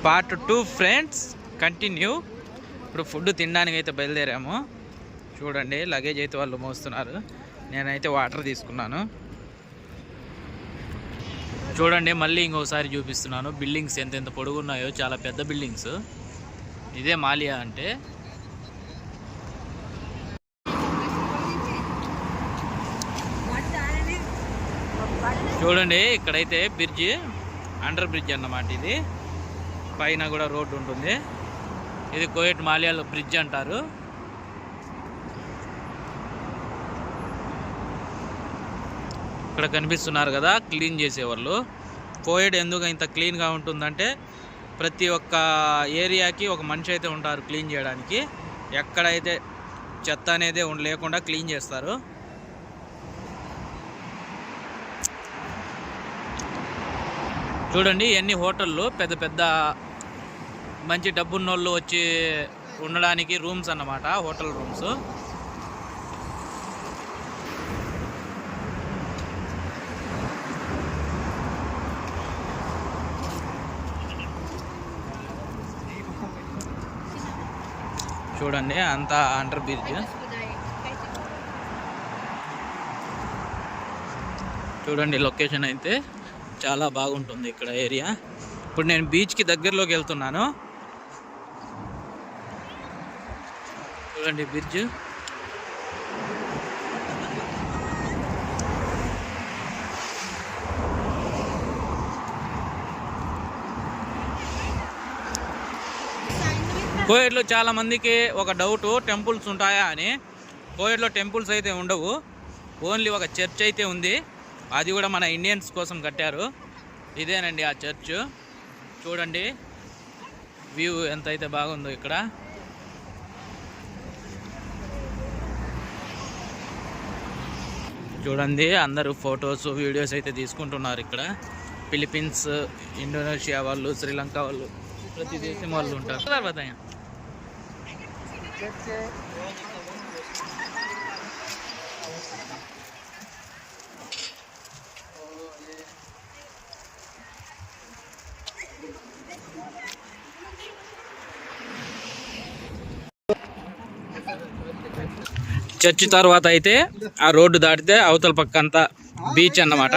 Part 2 friends continue. ఇప్పుడు food తినడానికి అయితే బయలుదేరాము. చూడండి లగేజ్ అయితే వాళ్ళు మోస్తున్నారు, నేనైతే వాటర్ తీసుకున్నాను. చూడండి మళ్ళీ ఇంకొకసారి చూపిస్తున్నాను బిల్డింగ్స్ ఎంతెంత పొడుగున్నాయో, చాలా పెద్ద బిల్డింగ్స్. ఇదే మాలియా అంటే. చూడండి ఇక్కడైతే బ్రిడ్జ్, అండర్ బ్రిడ్జ్ అన్నమాట. ఇది పైన కూడా రోడ్డు ఉంటుంది. ఇది కోయట్ మాలియాలో బ్రిడ్జ్ అంటారు. ఇక్కడ కనిపిస్తున్నారు కదా క్లీన్ చేసేవాళ్ళు. కోయట్ ఎందుకు ఇంత క్లీన్గా ఉంటుందంటే ప్రతి ఒక్క ఏరియాకి ఒక మనిషి అయితే ఉంటారు క్లీన్ చేయడానికి. ఎక్కడైతే చెత్త అనేది లేకుండా క్లీన్ చేస్తారు. చూడండి ఎన్ని హోటళ్ళు, పెద్ద పెద్ద మంచి డబ్బున్నోళ్ళు వచ్చి ఉండడానికి రూమ్స్ అన్నమాట, హోటల్ రూమ్స్. చూడండి అంతా అండర్ బ్రిడ్జ్. చూడండి లొకేషన్ అయితే చాలా బాగుంటుంది ఇక్కడ ఏరియా. ఇప్పుడు నేను బీచ్కి దగ్గరలోకి వెళ్తున్నాను. చూడండి బ్రిడ్జ్. కోయట్లో చాలా మందికి ఒక డౌట్, టెంపుల్స్ ఉంటాయా అని. కోయట్లో టెంపుల్స్ అయితే ఉండవు, ఓన్లీ ఒక చర్చ్ అయితే ఉంది. అది కూడా మన ఇండియన్స్ కోసం కట్టారు. ఇదేనండి ఆ చర్చ్. చూడండి వ్యూ ఎంత అయితే బాగుందో ఇక్కడ. చూడండి అందరూ ఫొటోస్ వీడియోస్ అయితే తీసుకుంటున్నారు ఇక్కడ. ఫిలిప్పీన్స్, ఇండోనేషియా వాళ్ళు, శ్రీలంక వాళ్ళు, ప్రతి దేశం వాళ్ళు ఉంటారు. తర్వాత చర్చి తర్వాత అయితే ఆ రోడ్డు దాటితే అవతల పక్క అంతా బీచ్ అన్నమాట.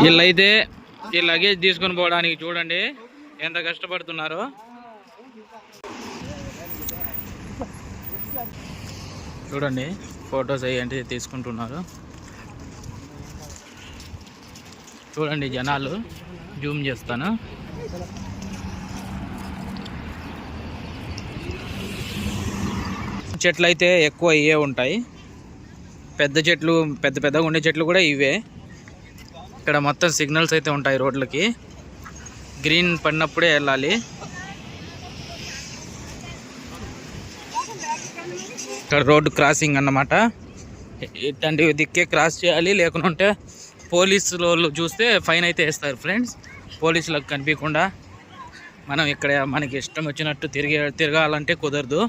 వీళ్ళైతే ఈ లగేజ్ తీసుకొని పోవడానికి చూడండి ఎంత కష్టపడుతున్నారో. చూడండి ఫొటోస్ అయ్యి తీసుకుంటున్నారు. చూడండి జనాలు, జూమ్ చేస్తాను. చెట్లు అయితే ఎక్కువ ఇవే ఉంటాయి. పెద్ద చెట్లు, పెద్ద పెద్దగా ఉండే చెట్లు కూడా ఇవే. ఇక్కడ మొత్తం సిగ్నల్స్ అయితే ఉంటాయి రోడ్లకి, గ్రీన్ పడినప్పుడే వెళ్ళాలి. ఇక్కడ రోడ్డు క్రాసింగ్ అన్నమాట. ఇట్లాంటి దిక్కే క్రాస్ చేయాలి, లేకుంటే పోలీసులు వాళ్ళు చూస్తే ఫైన్ అయితే వేస్తారు ఫ్రెండ్స్. పోలీసులకు కనిపించకుండా మనం ఇక్కడ మనకి ఇష్టం వచ్చినట్టు తిరగాలంటే కుదరదు.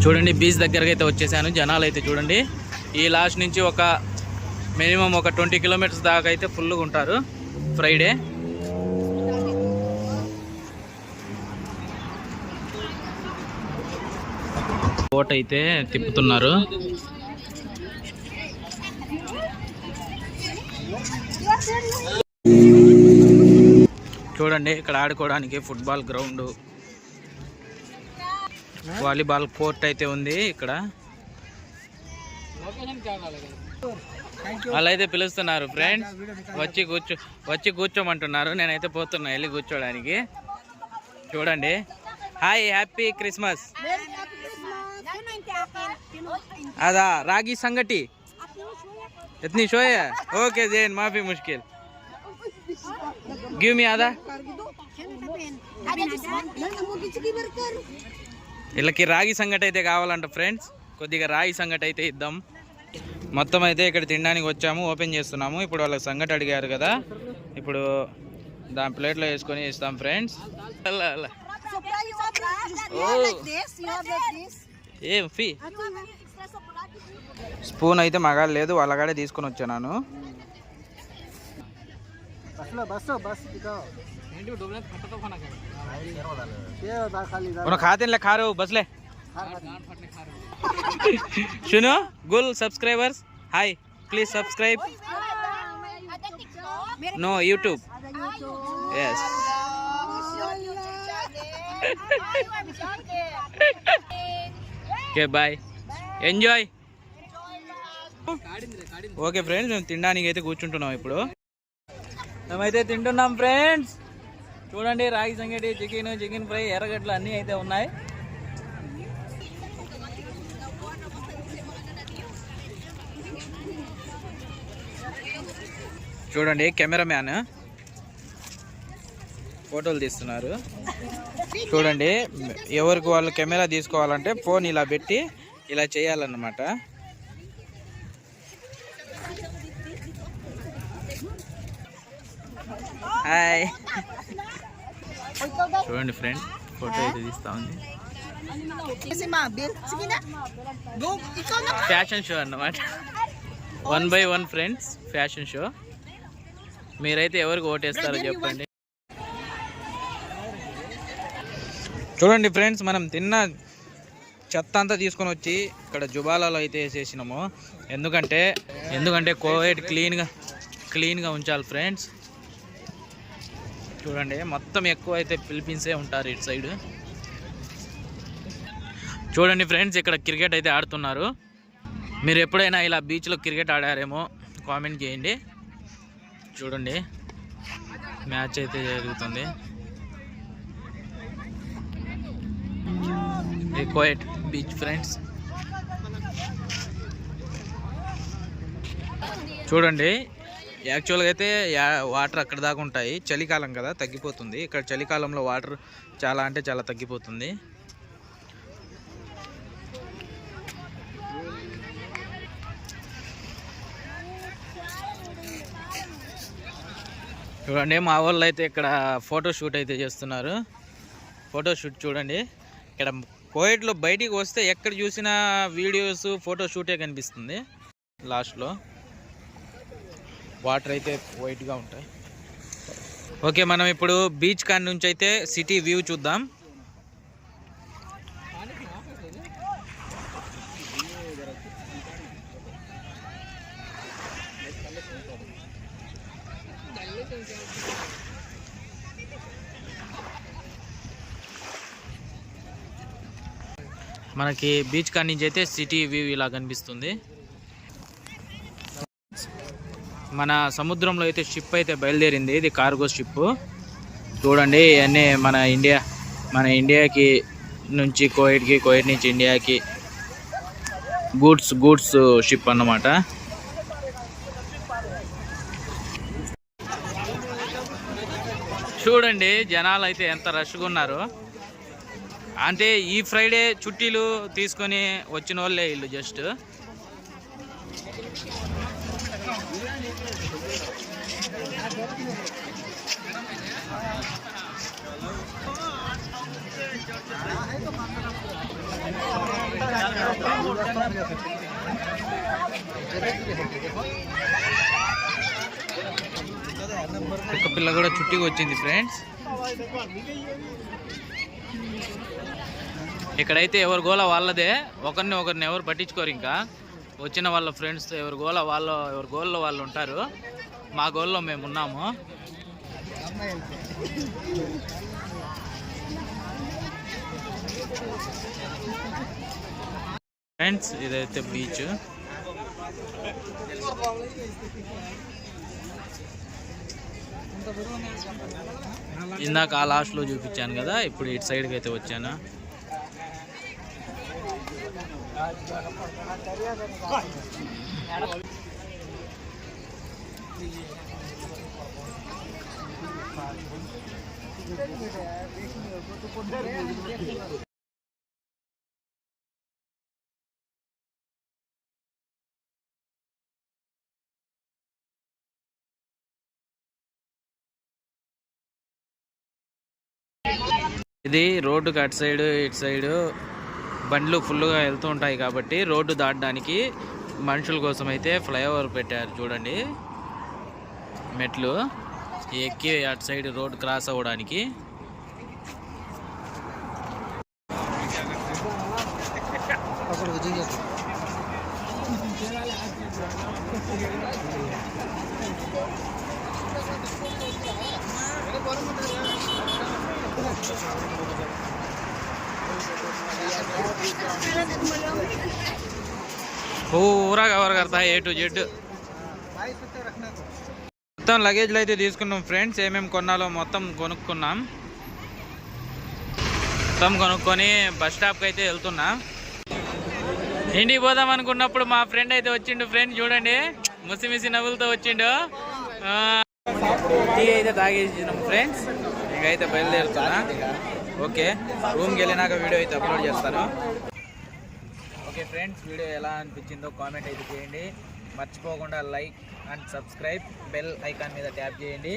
చూడండి బీచ్ దగ్గరకు అయితే వచ్చేసాను. జనాలు అయితే చూడండి ఈ లాస్ట్ నుంచి ఒక మినిమం ఒక 20 కిలోమీటర్స్ దాకా అయితే ఫుల్గా ఉంటారు ఫ్రైడే. బోట్ అయితే తిప్పుతున్నారు. చూడండి ఇక్కడ ఆడుకోవడానికి ఫుట్బాల్ గ్రౌండ్, వాలీబాల్ కోర్ట్ అయితే ఉంది ఇక్కడ. అలా అయితే పిలుస్తున్నారు ఫ్రెండ్స్, వచ్చి కూర్చోమంటున్నారు. నేనైతే పోతున్నా వెళ్ళి కూర్చోడానికి. చూడండి హాయ్, హ్యాపీ క్రిస్మస్. అదా రాగి సంగటి इतनी शो है. ओके जैन माफी मुश्किल गिव मी आधा. వీళ్ళకి రాగి సంగటి అయితే కావాలంట ఫ్రెండ్స్. కొద్దిగా రాగి సంగటి అయితే ఇద్దాం. మొత్తం అయితే ఇక్కడ తినడానికి వచ్చాము, ఓపెన్ చేస్తున్నాము. ఇప్పుడు వాళ్ళకి సంగటి అడిగారు కదా, ఇప్పుడు దాని ప్లేట్లో వేసుకొని ఇస్తాం ఫ్రెండ్స్. ఏం ఫీ స్పూన్ అయితే మగాలి లేదు, వాళ్ళగాడే తీసుకొని వచ్చాను. खाते ले खा रहे हो बस ले सुनो गुल subscribers hi please subscribe no YouTube yes okay bye enjoy okay friends మేము తినడానికి అయితే కూర్చుంటున్నాం ఇప్పుడు మేమైతే తింటున్నాం ఫ్రెండ్స్ చూడండి రాగి సంగటి చికెన్ ఫ్రై ఎర్రగడ్డలు అన్నీ అయితే ఉన్నాయి చూడండి కెమెరామ్యాన్ ఫోటోలు తీస్తున్నారు చూడండి ఎవరికి వాళ్ళు కెమెరా తీసుకోవాలంటే ఫోన్ ఇలా పెట్టి ఇలా చేయాలన్నమాట హాయ్ చూడండి ఫ్రెండ్ ఫోటో అయితే తీస్తా ఉంది ఫ్యాషన్ షో అన్నమాట 1 by 1 ఫ్రెండ్స్ ఫ్యాషన్ షో మీరైతే ఎవరికి ఓటేస్తారో చెప్పండి చూడండి ఫ్రెండ్స్ మనం తిన్న చెత్త అంతా తీసుకొని వచ్చి ఇక్కడ జుబాలాలో అయితే వేసేసినాము ఎందుకంటే కోవిడ్ క్లీన్గా ఉంచాలి ఫ్రెండ్స్ చూడండి మొత్తం ఎక్కువ అయితే ఫిలిపీన్సే ఉంటారు ఇటు సైడ్ చూడండి ఫ్రెండ్స్ ఇక్కడ క్రికెట్ అయితే ఆడుతున్నారు మీరు ఎప్పుడైనా ఇలా బీచ్లో క్రికెట్ ఆడారేమో కామెంట్ చేయండి చూడండి మ్యాచ్ అయితే జరుగుతుంది కోయట్ బీచ్ ఫ్రెండ్స్ చూడండి యాక్చువల్గా అయితే వాటర్ అక్కడ దాకా ఉంటాయి చలికాలం కదా తగ్గిపోతుంది ఇక్కడ చలికాలంలో వాటర్ చాలా అంటే చాలా తగ్గిపోతుంది చూడండి మా వాళ్ళు అయితే ఇక్కడ ఫోటోషూట్ అయితే చేస్తున్నారు ఫోటోషూట్ చూడండి ఇక్కడ కోవిడ్లో బయటికి వస్తే ఎక్కడ చూసినా వీడియోస్ ఫోటోషూటే కనిపిస్తుంది లాస్ట్లో వాటర్ అయితే వైట్గా ఉంటాయి ఓకే మనం ఇప్పుడు బీచ్ కాడ నుంచి అయితే సిటీ వ్యూ చూద్దాం మనకి బీచ్ కాడ నుంచి అయితే సిటీ వ్యూ ఇలా కనిపిస్తుంది మన సముద్రంలో అయితే షిప్ అయితే బయలుదేరింది ఇది కార్గో షిప్ చూడండి ఇవన్నీ మన ఇండియాకి నుంచి కోవిడ్ నుంచి ఇండియాకి గూడ్స్ షిప్ అన్నమాట చూడండి జనాలు అయితే ఎంత రష్గా ఉన్నారు అంటే ఈ ఫ్రైడే చుట్టీలు తీసుకొని వచ్చిన వాళ్ళే వీళ్ళు జస్ట్ ఒక పిల్ల కూడా చుట్టికి వచ్చింది ఫ్రెండ్స్ ఇక్కడైతే ఎవరి గోల వాళ్ళదే ఒకరిని ఎవరు పట్టించుకోరు ఇంకా వచ్చిన వాళ్ళ ఫ్రెండ్స్ ఎవరి గోల్లో వాళ్ళు ఉంటారు మా గోల్లో మేము ఉన్నాము ఫ్రెండ్స్ ఇదైతే బీచ్ ఇందాక ఆ లాస్ట్లో చూపించాను కదా ఇప్పుడు ఇటు సైడ్కి అయితే వచ్చాను ఇది రోడ్డుకి అటు సైడ్ ఇటు సైడ్ బండ్లు ఫుల్గా వెళ్తూ ఉంటాయి కాబట్టి రోడ్డు దాటడానికి మనుషుల కోసం అయితే ఫ్లైఓవర్ పెట్టారు చూడండి మెట్లు ఎక్కి అటు సైడ్ రోడ్ క్రాస్ అవ్వడానికి. पूरा कवर करता है A to Z. మొత్తం లగేజ్లు అయితే తీసుకున్నాం ఫ్రెండ్స్. ఏమేమి కొన్నాలో మొత్తం కొనుక్కున్నాం. మొత్తం కొనుక్కొని బస్ స్టాప్కి అయితే వెళ్తున్నా. ఇంటికి పోదాం అనుకున్నప్పుడు మా ఫ్రెండ్ అయితే వచ్చిండు. ఫ్రెండ్ చూడండి, ముసిమిసి నవ్వులతో వచ్చిండు. టీ అయితే తాగేసినాం ఫ్రెండ్స్. ఇకైతే బయలుదేరుతున్నా. ఓకే, రూమ్కి వెళ్ళినాక వీడియో అయితే అప్లోడ్ చేస్తాను. ఓకే ఫ్రెండ్స్, వీడియో ఎలా అనిపించిందో కామెంట్ అయితే చేయండి. మర్చిపోకుండా like and subscribe, bell icon మీద ట్యాప్ చేయండి.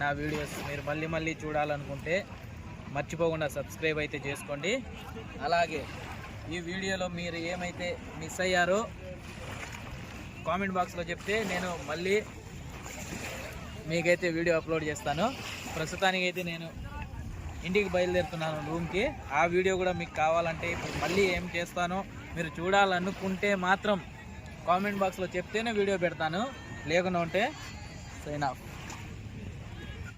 నా వీడియోస్ మీరు మళ్ళీ చూడాలనుకుంటే మర్చిపోకుండా సబ్స్క్రైబ్ అయితే చేసుకోండి. అలాగే ఈ వీడియోలో మీరు ఏమైతే మిస్ అయ్యారో కామెంట్ బాక్స్లో చెప్తే నేను మళ్ళీ మీకైతే వీడియో అప్లోడ్ చేస్తాను. ప్రస్తుతానికి అయితే నేను ఇంటికి బయలుదేరుతున్నాను రూమ్కి. ఆ వీడియో కూడా మీకు కావాలంటే ఇప్పుడు మళ్ళీ ఏం చేస్తానో మీరు చూడాలనుకుంటే మాత్రం కామెంట్ బాక్స్లో చెప్తేనే వీడియో పెడతాను. లేకుండా ఉంటే సైన్ ఆఫ్.